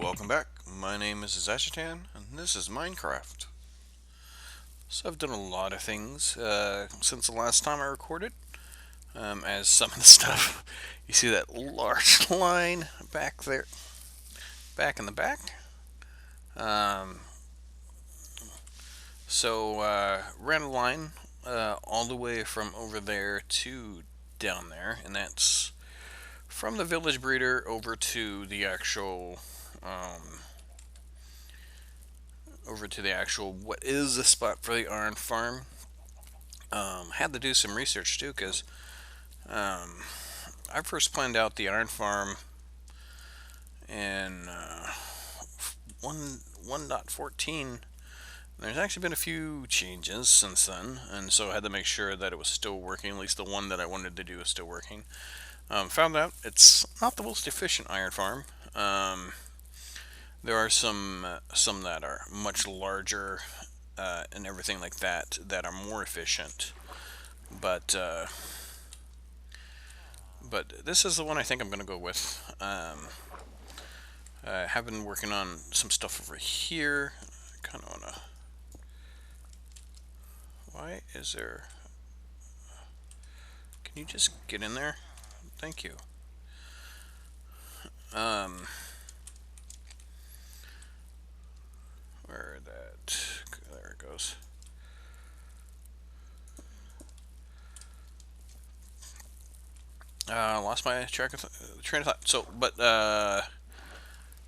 welcome back. My name is Zezashetan, and this is Minecraft. So I've done a lot of things since the last time I recorded. As some of the stuff, you see that large line back there, back in the back. Um, Ran a line all the way from over there to down there, and that's from the village breeder over to the um, actual what is the spot for the iron farm. Had to do some research too because um, I first planned out the iron farm in 1.14. There's actually been a few changes since then, and so I had to make sure that it was still working. At least the one that I wanted to do is still working. Found out it's not the most efficient iron farm. Um, there are some that are much larger and everything like that that are more efficient, but this is the one I think I'm going to go with. I have been working on some stuff over here. Kind of wanna. Why is there? Can you just get in there? Thank you. Um, where that? There it goes. Lost my train of thought.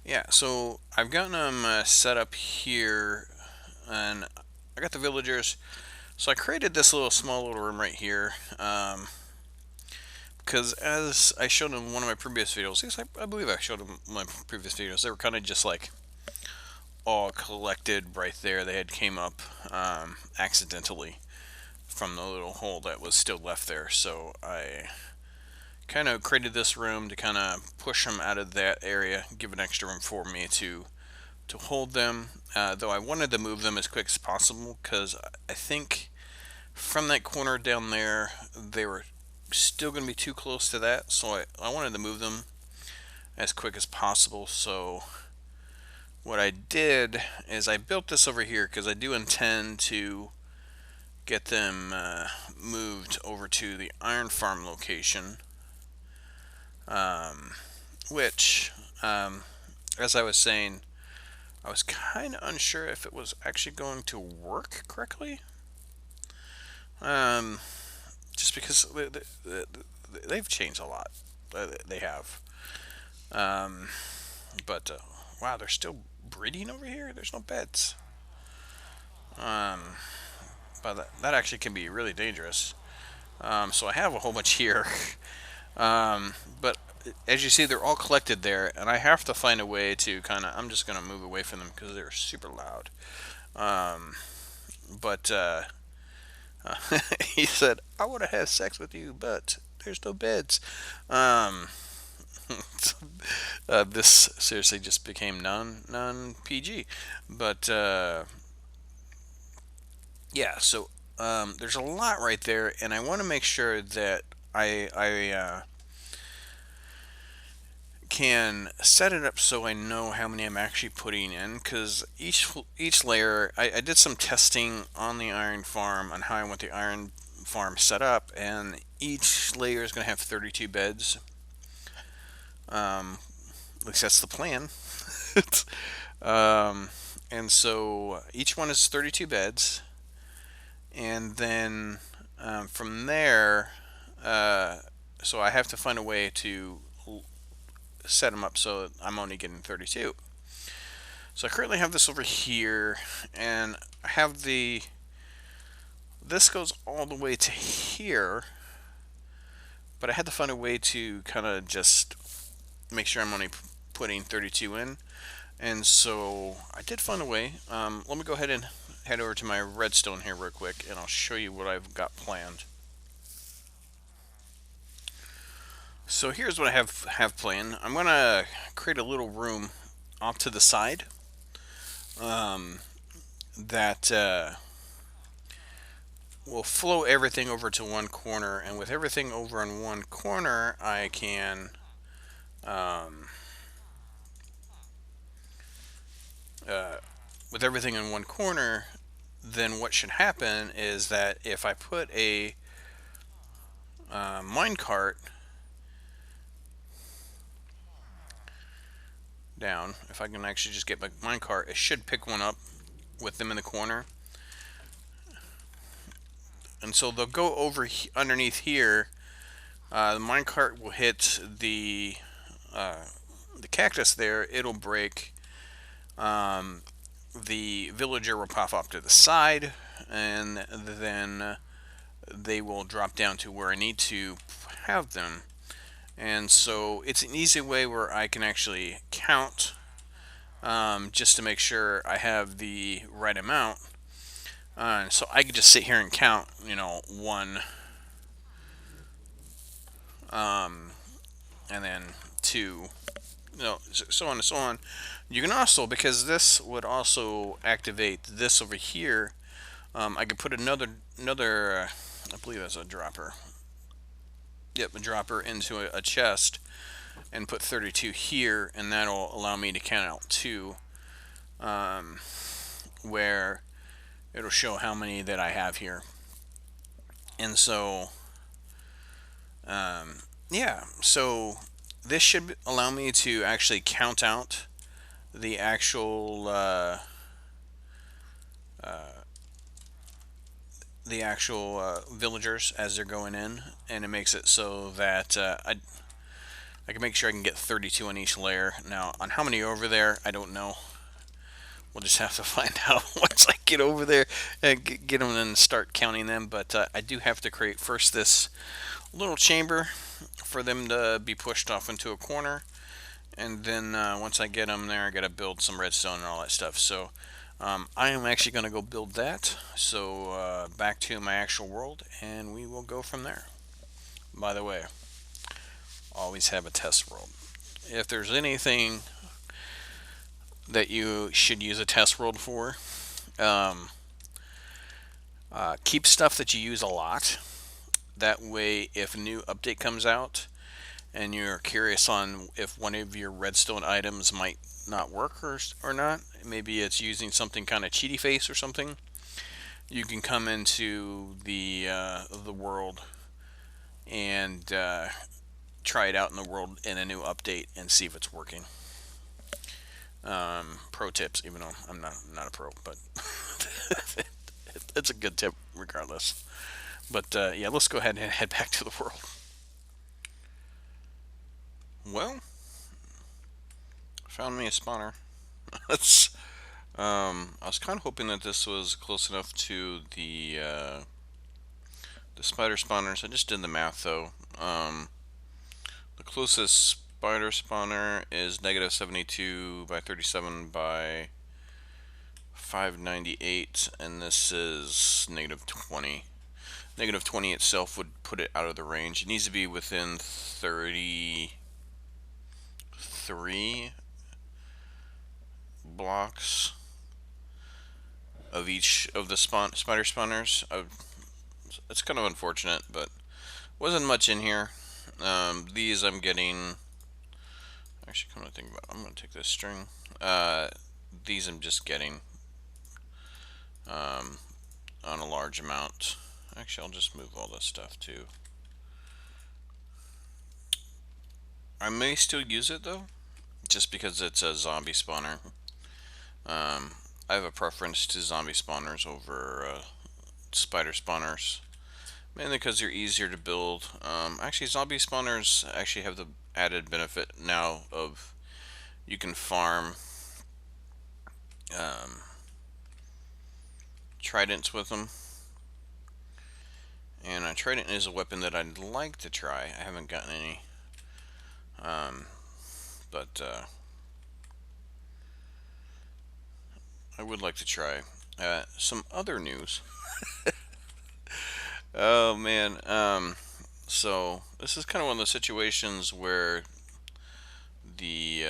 Yeah. So I've gotten them set up here, and I got the villagers. So I created this small little room right here. Because as I showed in one of my previous videos, yes, I believe I showed them my previous videos, they were kind of just like all collected right there. They had came up accidentally from the little hole that was still left there. So I kind of created this room to kind of push them out of that area, give an extra room for me to hold them. Though I wanted to move them as quick as possible because I think from that corner down there they were still going to be too close to that, so I wanted to move them as quick as possible. So what I did is I built this over here because I do intend to get them moved over to the iron farm location, um, which as I was saying, I was kind of unsure if it was actually going to work correctly, um, just because they've changed a lot. They have. Um, but wow, they're still breeding over here. There's no beds. Um, but that actually can be really dangerous. So I have a whole bunch here. But as you see, they're all collected there, and I have to find a way to kind of. I'm just gonna move away from them because they're super loud. Um, but he said, "I would have had sex with you, but there's no beds." Um, this seriously just became non PG, but yeah. So there's a lot right there, and I want to make sure that I can set it up so I know how many I'm actually putting in, because each layer I did some testing on the iron farm on how I want the iron farm set up, and each layer is going to have 32 beds. At least that's the plan. um, and so each one is 32 beds, and then from there, uh, so I have to find a way to set them up so that I'm only getting 32. So I currently have this over here, and I have this goes all the way to here, but I had to find a way to kind of just make sure I'm only putting 32 in. And so I did find a way. Let me go ahead and head over to my redstone here real quick, and I'll show you what I've got planned. So here's what I have planned. I'm gonna create a little room off to the side um, that will flow everything over to one corner, and with everything over in one corner, I can um, with everything in one corner, then what should happen is that if I put a mine cart down, if I can actually just get my mine cart, it should pick one up with them in the corner. And so they'll go over underneath here. The mine cart will hit the cactus there. It'll break. Um, the villager will pop off to the side, and then they will drop down to where I need to have them. And so it's an easy way where I can actually count, just to make sure I have the right amount. So I could just sit here and count, one, um, and then two, so on and so on. You can also, because this would also activate this over here, I could put another, I believe that's a dropper. Yep, a dropper into a chest and put 32 here, and that'll allow me to count out two, um, where it'll show how many that I have here. And so, yeah, so this should allow me to actually count out the actual villagers as they're going in, and it makes it so that I can make sure I can get 32 on each layer. Now, on how many over there, I don't know. We'll just have to find out once I get over there and get them and start counting them. But I do have to create first this little chamber for them to be pushed off into a corner, and then once I get them there, I got to build some redstone and all that stuff. So I am actually going to go build that. So back to my actual world, and we will go from there. By the way, always have a test world. If there's anything that you should use a test world for, um, keep stuff that you use a lot. That way, if a new update comes out and you're curious on if one of your redstone items might not work or not, maybe it's using something kind of cheaty face or something, you can come into the world and try it out in the world in a new update and see if it's working. Pro tips, even though I'm not a pro, but it's a good tip regardless. But yeah, let's go ahead and head back to the world. Well, found me a spawner. That's I was kind of hoping that this was close enough to the spider spawners. I just did the math though. The closest spider spawner is negative 72 by 37 by 598, and this is negative 20. Negative 20 itself would put it out of the range. It needs to be within 33 blocks of each of the spider spawners. It's kind of unfortunate, but wasn't much in here. These I'm getting. Actually, come to think about it, I'm going to take this string. These I'm just getting on a large amount. Actually, I'll just move all this stuff too. I may still use it though, just because it's a zombie spawner. I have a preference to zombie spawners over spider spawners, mainly because they're easier to build. Actually, zombie spawners actually have the added benefit now of you can farm tridents with them. And a trident is a weapon that I'd like to try. I haven't gotten any. But I would like to try. Some other news. Oh man. So this is kind of one of the situations where the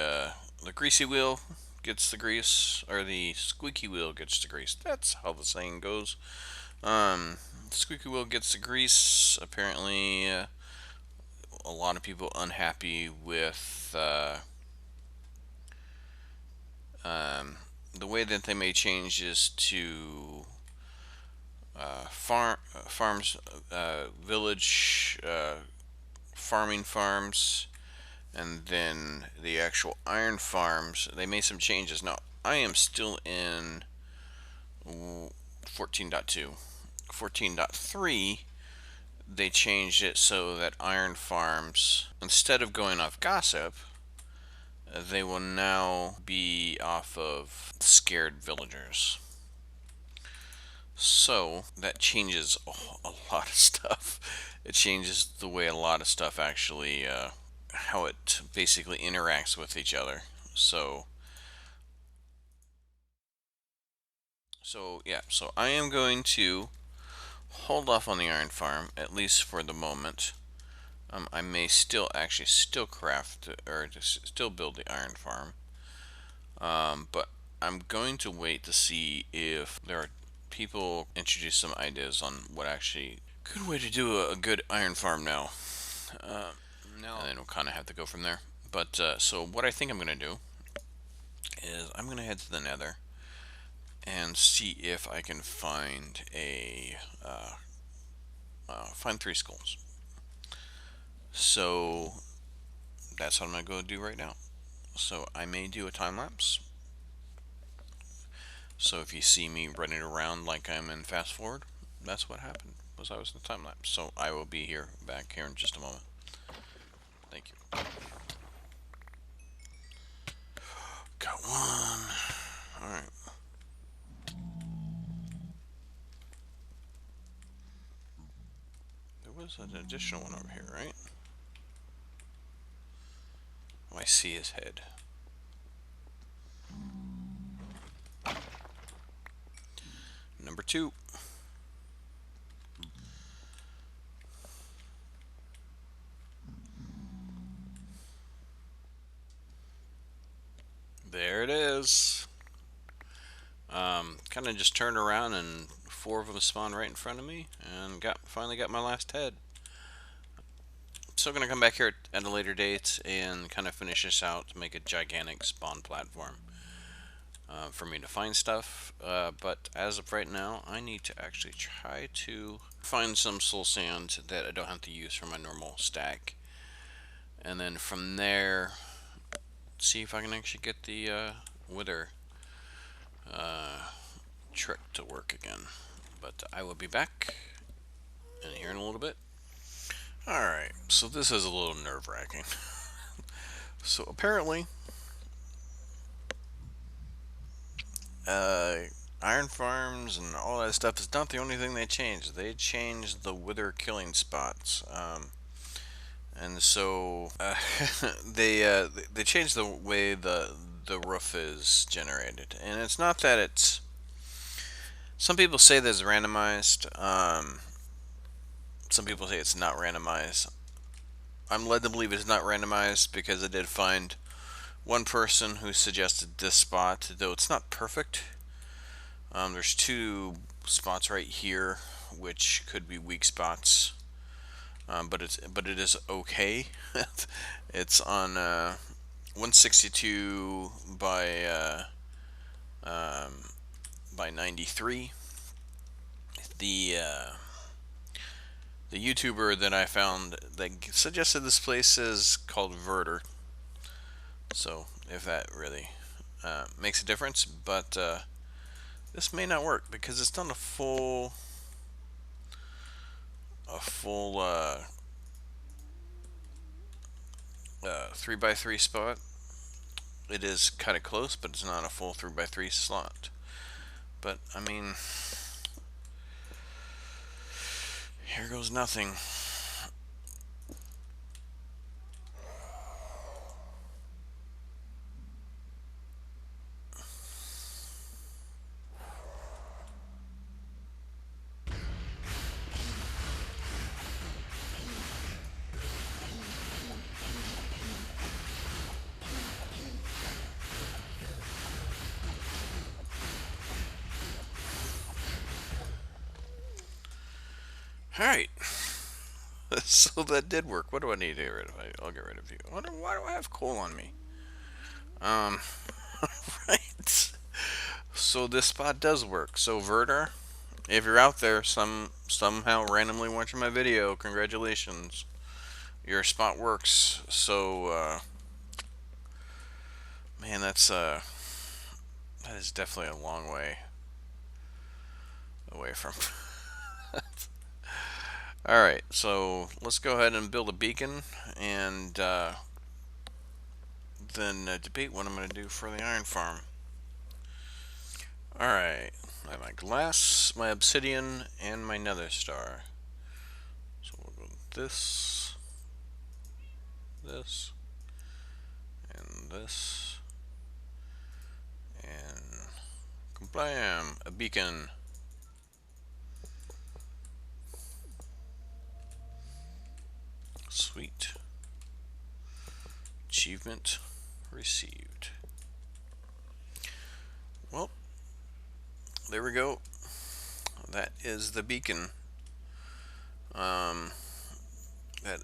greasy wheel gets the grease, or the squeaky wheel gets the grease. That's how the saying goes. The squeaky wheel gets the grease. Apparently, a lot of people unhappy with the way that they may change is to farms, village farming farms, and then the actual iron farms. They made some changes. Now I am still in 14.2. 14.3, they changed it so that iron farms, instead of going off gossip, they will now be off of scared villagers. So that changes a lot of stuff. It changes the way a lot of stuff actually, how it basically interacts with each other. So yeah, so I am going to hold off on the iron farm, at least for the moment. I may still craft or still build the iron farm, but I'm going to wait to see if there are people introduce some ideas on what actually good way to do a good iron farm now. And then we'll kind of have to go from there. But so what I think I'm going to do is I'm going to head to the Nether and see if I can find find 3 skulls. So that's what I'm going to go do right now. So I may do a time lapse. So if you see me running around like I'm in fast forward, that's what happened. Was I was in the time lapse. So I will be back here in just a moment. Thank you. Got one. All right. There was an additional one over here, right? Oh, I see his head. Number 2. There it is. Kind of just turned around and 4 of them spawned right in front of me, and finally got my last head. Still gonna come back here at a later date and kind of finish this out to make a gigantic spawn platform for me to find stuff. But as of right now, I need to actually try to find some soul sand that I don't have to use for my normal stack, and then from there, see if I can actually get the wither trick to work again. But I will be back in here in a little bit. Alright, so this is a little nerve-wracking. So apparently, iron farms and all that stuff is not the only thing they changed. They changed the wither killing spots. And so they changed the way the roof is generated. And it's not that it's... Some people say that it's randomized. Some people say it's not randomized. I'm led to believe it's not randomized because I did find one person who suggested this spot, though it's not perfect. There's 2 spots right here which could be weak spots, but it is okay. It's on 162 by 93. The YouTuber that I found that suggested this place is called Verter. So if that really makes a difference, but this may not work because it's not a full 3x3 spot. It is kind of close, but it's not a full 3x3 slot. But I mean, here goes nothing. Alright. So that did work. What do I need to get rid of? I'll get rid of you. Why do I have coal on me? Right. So this spot does work. So Verter, if you're out there, somehow randomly watching my video, congratulations, your spot works. So man, that is definitely a long way away from. All right, so let's go ahead and build a beacon, and then debate what I'm going to do for the iron farm. All right, I have my glass, my obsidian, and my nether star. So we'll go this, this, and this, and kablam, a beacon. Sweet. Achievement received. Well, there we go. That is the beacon. That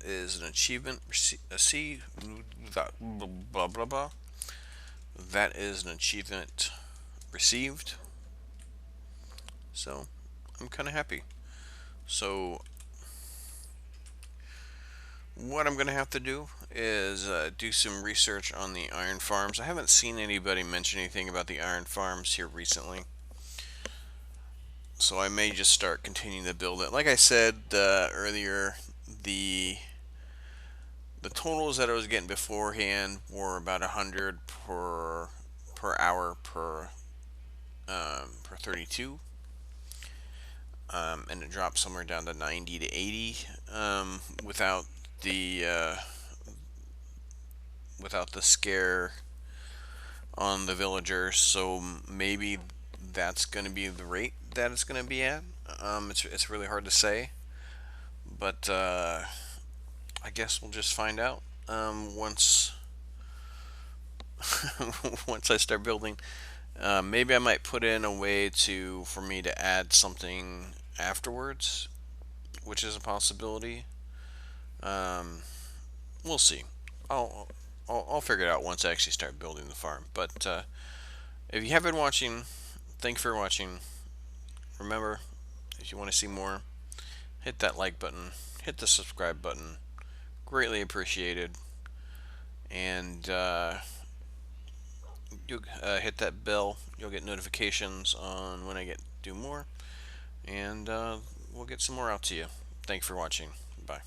is an achievement. Blah blah blah. That is an achievement received. So I'm kind of happy. So what I'm going to have to do is do some research on the iron farms. I haven't seen anybody mention anything about the iron farms here recently. So I may just start continuing to build it. Like I said earlier, the totals that I was getting beforehand were about 100 per hour per 32, and it dropped somewhere down to 90 to 80 without the scare on the villagers. So maybe that's going to be the rate that it's going to be at. It's really hard to say, but I guess we'll just find out once once I start building. Maybe I might put in a way for me to add something afterwards, which is a possibility. Um, we'll see. I'll, I'll figure it out once I actually start building the farm. But if you have been watching, thanks for watching. Remember, if you want to see more, hit that like button, hit the subscribe button. Greatly appreciated. And you hit that bell. You'll get notifications on when I do more. And we'll get some more out to you. Thanks for watching. Bye.